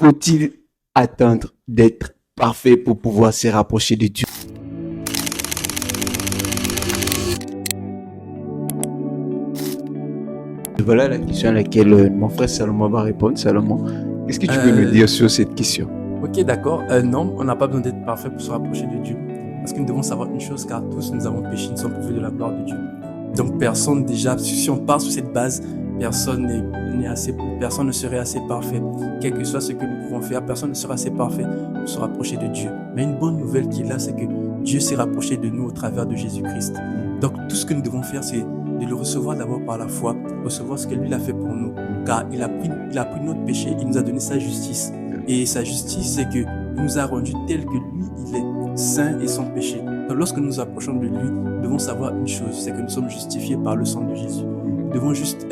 Faut-il attendre d'être parfait pour pouvoir se rapprocher de Dieu? Voilà la question à laquelle mon frère Salomon va répondre. Salomon, qu'est-ce que tu peux nous dire sur cette question? Ok, d'accord. Non, on n'a pas besoin d'être parfait pour se rapprocher de Dieu. Parce que nous devons savoir une chose, car tous nous avons péché, nous sommes privés de la gloire de Dieu. Donc personne déjà, si on part sur cette base, personne ne serait assez parfait. Quel que soit ce que nous pouvons faire, personne ne sera assez parfait pour se rapprocher de Dieu. Mais une bonne nouvelle qui est là, c'est que Dieu s'est rapproché de nous au travers de Jésus-Christ. Donc tout ce que nous devons faire, c'est de le recevoir d'abord par la foi, recevoir ce que lui a fait pour nous. Car il a pris notre péché, il nous a donné sa justice. Et sa justice, c'est qu'il nous a rendus tels que lui, il est saint et sans péché. Donc lorsque nous nous approchons de lui, nous devons savoir une chose, c'est que nous sommes justifiés par le sang de Jésus. Nous devons juste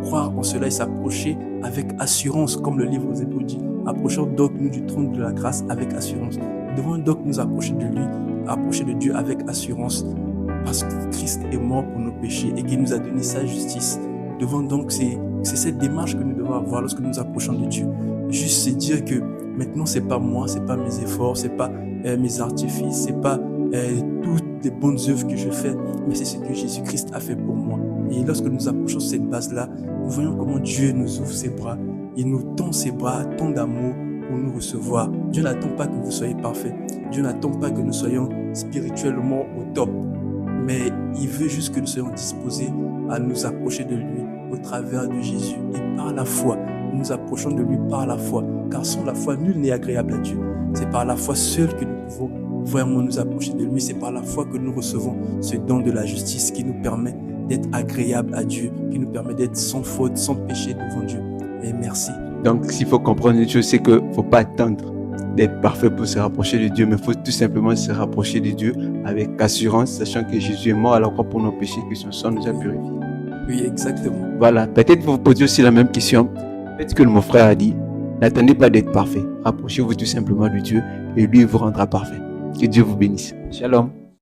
croire en cela et s'approcher avec assurance, comme le livre aux Hébreux dit. Approchons donc nous du trône de la grâce avec assurance. Nous devons donc nous approcher de lui, approcher de Dieu avec assurance, parce que Christ est mort pour nos péchés et qu'il nous a donné sa justice. Nous devons donc, c'est cette démarche que nous devons avoir lorsque nous nous approchons de Dieu. Juste se dire que maintenant c'est pas moi, c'est pas mes efforts, c'est pas mes artifices, c'est pas toutes les bonnes œuvres que je fais, mais c'est ce que Jésus-Christ a fait pour moi. Et lorsque nous approchons cette base-là, nous voyons comment Dieu nous ouvre ses bras, il nous tend ses bras, tant d'amour pour nous recevoir. Dieu n'attend pas que vous soyez parfaits, Dieu n'attend pas que nous soyons spirituellement au top, mais il veut juste que nous soyons disposés à nous approcher de lui au travers de Jésus et par la foi. Nous nous approchons de lui par la foi, car sans la foi, nul n'est agréable à Dieu. C'est par la foi seule que nous pouvons vraiment nous approcher de lui. C'est par la foi que nous recevons ce don de la justice qui nous permet d'être agréable à Dieu, qui nous permet d'être sans faute, sans péché devant Dieu. Et merci. Donc, s'il faut comprendre une chose, c'est qu'il ne faut pas attendre d'être parfait pour se rapprocher de Dieu, mais il faut tout simplement se rapprocher de Dieu avec assurance, sachant que Jésus est mort à la croix pour nos péchés, que son sang nous a purifiés. Oui, exactement. Voilà, peut-être vous posez aussi la même question. Faites ce que mon frère a dit. N'attendez pas d'être parfait. Rapprochez-vous tout simplement de Dieu et lui vous rendra parfait. Que Dieu vous bénisse. Shalom.